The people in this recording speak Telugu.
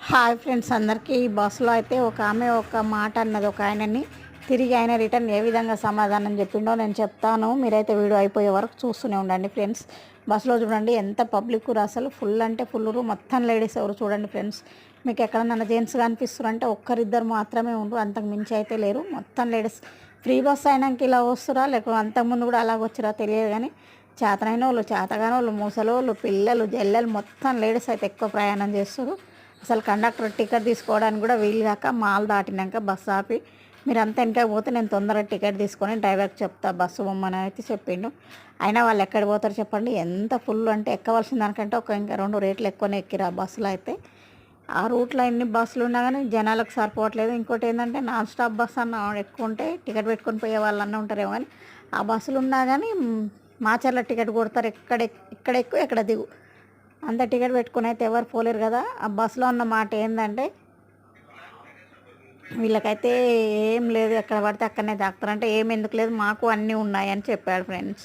హాయ్ ఫ్రెండ్స్ అందరికీ ఈ బస్సులో అయితే ఒక ఆమె ఒక మాట అన్నది ఒక ఆయనని తిరిగి ఆయన రిటర్న్ ఏ విధంగా సమాధానం చెప్పిండో నేను చెప్తాను. మీరైతే వీడియో అయిపోయే వరకు చూస్తూనే ఉండండి ఫ్రెండ్స్. బస్సులో చూడండి ఎంత పబ్లిక్ అసలు ఫుల్ అంటే ఫుల్ మొత్తం లేడీస్ ఎవరు చూడండి ఫ్రెండ్స్. మీకు ఎక్కడన్నా జెంట్స్ కనిపిస్తారు అంటే ఒక్కరిద్దరు మాత్రమే ఉండరు, అంతకు మించి అయితే లేరు, మొత్తం లేడీస్. ఫ్రీ బస్ అయినాక ఇలా వస్తురా లేకపోతే అంతకుముందు కూడా అలాగ వచ్చిరా తెలియదు కానీ చేతనైన వాళ్ళు, చేతగాని వాళ్ళు, ముసలోళ్ళు, పిల్లలు, జల్లెలు మొత్తం లేడీస్ అయితే ఎక్కువ ప్రయాణం చేస్తారు. అసలు కండక్టర్ టికెట్ తీసుకోవడానికి కూడా వీలు కాక మాల్ దాటినాక బస్సు ఆపి మీరు అంతా వెనక పోతే నేను తొందరగా టికెట్ తీసుకొని డ్రైవర్కి చెప్తా బస్సు బొమ్మని అయితే చెప్పిండు. అయినా వాళ్ళు ఎక్కడికి పోతారు చెప్పండి, ఎంత ఫుల్ అంటే ఎక్కవలసిన దానికంటే ఇంకా 2 రేట్లు ఎక్కువనే ఎక్కిరు ఆ బస్సులో అయితే. ఆ రూట్లో ఎన్ని బస్సులు ఉన్నా కానీ జనాలకు సరిపోవట్లేదు. ఇంకోటి ఏంటంటే నాన్ స్టాప్ బస్సు అన్న ఎక్కువ ఉంటే టికెట్ పెట్టుకొని పోయే వాళ్ళన్నా ఉంటారేమో కానీ ఆ బస్సులు ఉన్నా కానీ మాచర్ల టికెట్ కొడతారు, ఇక్కడ ఎక్కువ ఎక్కడ దిగు, అంత టికెట్ పెట్టుకుని అయితే ఎవరు పోలేరు కదా. ఆ బస్సులో ఉన్న మాట ఏంటంటే వీళ్ళకైతే ఏం లేదు, ఎక్కడ పడితే అక్కడనే తాకుతారు అంటే ఏం ఎందుకు లేదు మాకు అన్నీ ఉన్నాయని చెప్పాడు ఫ్రెండ్స్.